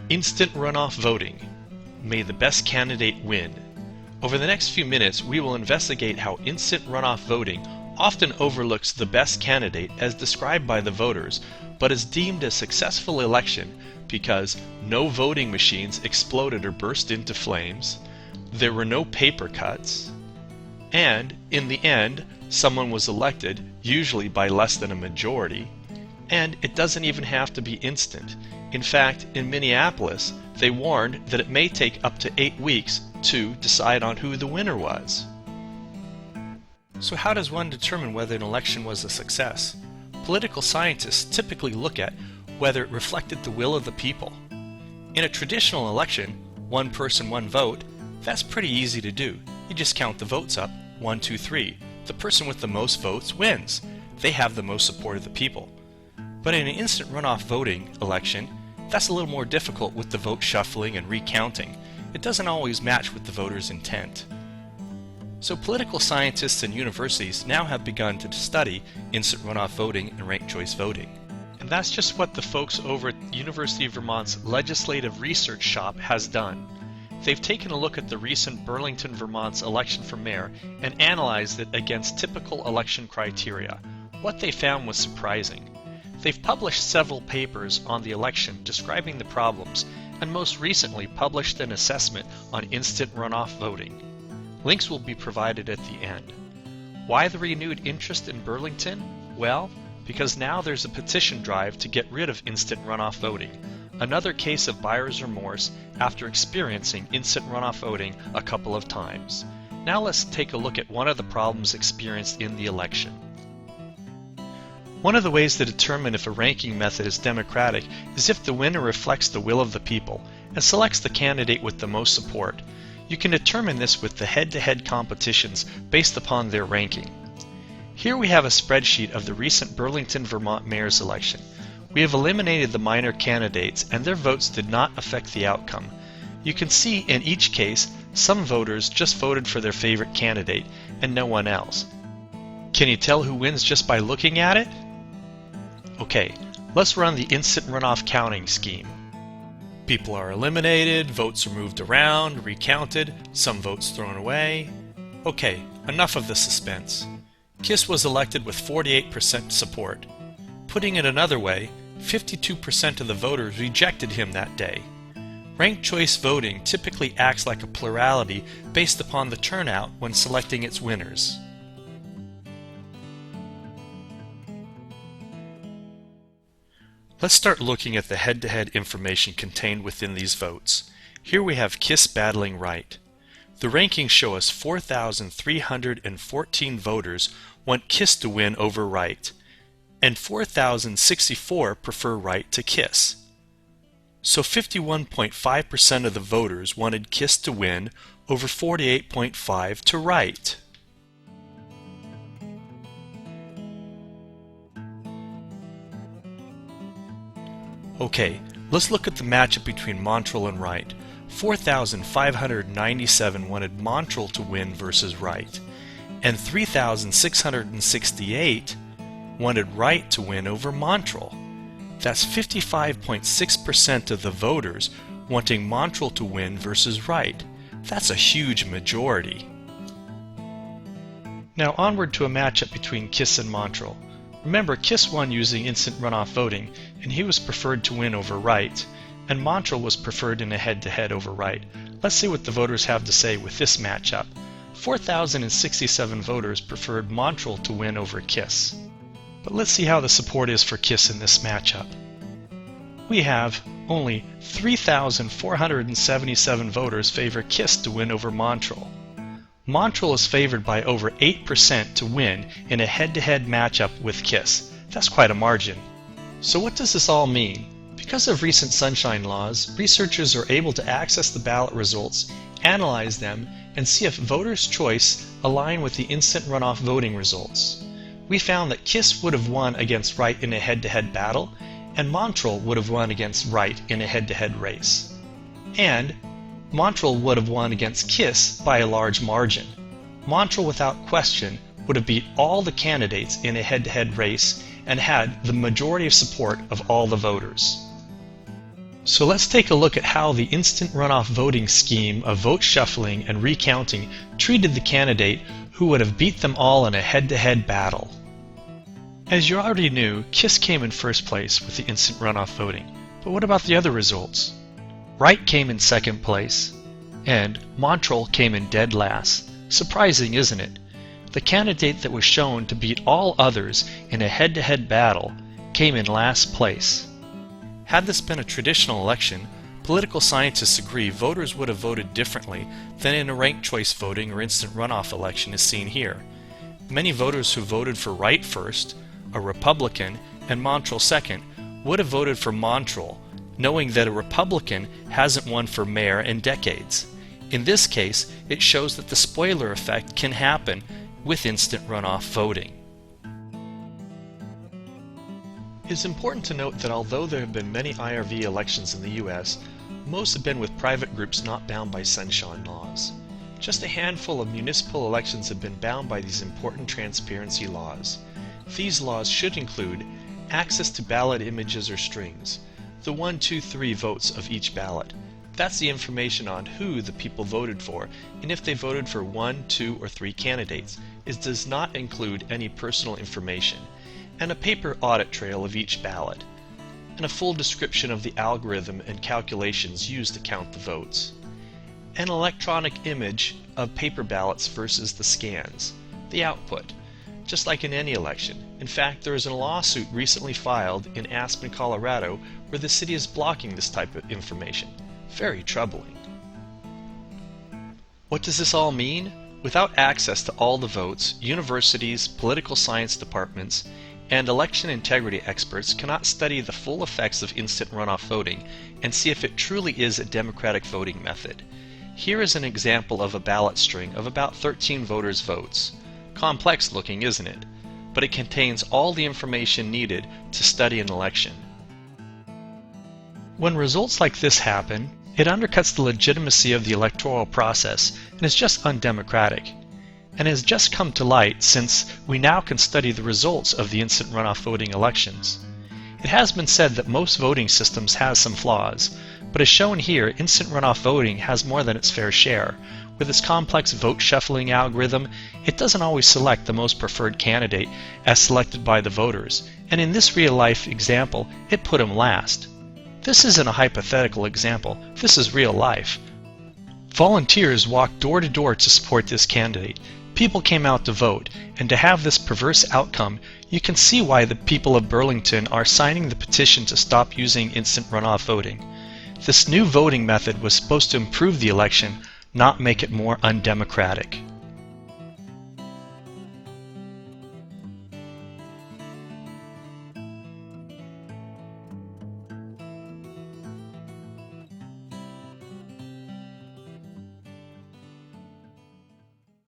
Instant runoff voting. May the best candidate win. Over the next few minutes, we will investigate how instant runoff voting often overlooks the best candidate as described by the voters, but is deemed a successful election because no voting machines exploded or burst into flames, there were no paper cuts, and, in the end, someone was elected, usually by less than a majority, and it doesn't even have to be instant. In fact, in Minneapolis, they warned that it may take up to 8 weeks to decide on who the winner was. So how does one determine whether an election was a success? Political scientists typically look at whether it reflected the will of the people. In a traditional election, one person, one vote, that's pretty easy to do. You just count the votes up, 1, 2, 3. The person with the most votes wins. They have the most support of the people. But in an instant runoff voting election, that's a little more difficult with the vote shuffling and recounting. It doesn't always match with the voters' intent. So political scientists and universities now have begun to study instant runoff voting and ranked choice voting. And that's just what the folks over at University of Vermont's Legislative Research Shop has done. They've taken a look at the recent Burlington, Vermont's election for mayor and analyzed it against typical election criteria. What they found was surprising. They've published several papers on the election describing the problems, and most recently published an assessment on instant runoff voting. Links will be provided at the end. Why the renewed interest in Burlington? Well, because now there's a petition drive to get rid of instant runoff voting. Another case of buyer's remorse after experiencing instant runoff voting a couple of times. Now let's take a look at one of the problems experienced in the election. One of the ways to determine if a ranking method is democratic is if the winner reflects the will of the people and selects the candidate with the most support. You can determine this with the head-to-head competitions based upon their ranking. Here we have a spreadsheet of the recent Burlington, Vermont mayor's election. We have eliminated the minor candidates and their votes did not affect the outcome. You can see in each case, some voters just voted for their favorite candidate and no one else. Can you tell who wins just by looking at it? Okay, let's run the instant runoff counting scheme. People are eliminated, votes are moved around, recounted, some votes thrown away. Okay, enough of the suspense. Kiss was elected with 48% support. Putting it another way, 52% of the voters rejected him that day. Ranked choice voting typically acts like a plurality based upon the turnout when selecting its winners. Let's start looking at the head-to-head information contained within these votes. Here we have Kiss battling Wright. The rankings show us 4,314 voters want Kiss to win over Wright, and 4,064 prefer Wright to Kiss. So 51.5% of the voters wanted Kiss to win over 48.5% to Wright. Okay, let's look at the matchup between Montrell and Wright. 4,597 wanted Montrell to win versus Wright, and 3,668 wanted Wright to win over Montrell. That's 55.6% of the voters wanting Montrell to win versus Wright. That's a huge majority. Now onward to a matchup between Kiss and Montrell. Remember, Kiss won using instant runoff voting, and he was preferred to win over Wright, and Montrell was preferred in a head-to-head over Wright. Let's see what the voters have to say with this matchup. 4,067 voters preferred Montrell to win over Kiss. But let's see how the support is for Kiss in this matchup. We have only 3,477 voters favor Kiss to win over Montrell. Montrell is favored by over 8% to win in a head-to-head matchup with Kiss. That's quite a margin. So what does this all mean? Because of recent sunshine laws, researchers are able to access the ballot results, analyze them, and see if voters' choice align with the instant runoff voting results. We found that Kiss would have won against Wright in a head-to-head battle, and Montrell would have won against Wright in a head-to-head race. And Montrell would have won against Kiss by a large margin. Montrell, without question, would have beat all the candidates in a head-to-head race and had the majority of support of all the voters. So let's take a look at how the instant runoff voting scheme of vote shuffling and recounting treated the candidate who would have beat them all in a head-to-head battle. As you already knew, Kiss came in first place with the instant runoff voting. But what about the other results? Wright came in second place, and Montrell came in dead last. Surprising, isn't it? The candidate that was shown to beat all others in a head-to-head battle came in last place. Had this been a traditional election, political scientists agree voters would have voted differently than in a ranked choice voting or instant runoff election as seen here. Many voters who voted for Wright first, a Republican, and Montrell second would have voted for Montrell, knowing that a Republican hasn't won for mayor in decades. In this case, it shows that the spoiler effect can happen with instant runoff voting. It's important to note that although there have been many IRV elections in the U.S., most have been with private groups not bound by sunshine laws. Just a handful of municipal elections have been bound by these important transparency laws. These laws should include access to ballot images or strings, the 1, 2, 3 votes of each ballot. That's the information on who the people voted for and if they voted for 1, 2, or 3 candidates. It does not include any personal information, and a paper audit trail of each ballot, and a full description of the algorithm and calculations used to count the votes. An electronic image of paper ballots versus the scans, the output, just like in any election. In fact, there is a lawsuit recently filed in Aspen, Colorado, where the city is blocking this type of information. Very troubling. What does this all mean? Without access to all the votes, universities, political science departments, and election integrity experts cannot study the full effects of instant runoff voting and see if it truly is a democratic voting method. Here is an example of a ballot string of about 13 voters' votes. Complex looking, isn't it? But it contains all the information needed to study an election. When results like this happen, it undercuts the legitimacy of the electoral process and is just undemocratic, and has just come to light since we now can study the results of the instant runoff voting elections. It has been said that most voting systems have some flaws, but as shown here, instant runoff voting has more than its fair share. With its complex vote shuffling algorithm, it doesn't always select the most preferred candidate as selected by the voters, and in this real-life example, it put him last. This isn't a hypothetical example, this is real life. Volunteers walked door to door to support this candidate. People came out to vote, and to have this perverse outcome, you can see why the people of Burlington are signing the petition to stop using instant runoff voting. This new voting method was supposed to improve the election, not make it more undemocratic.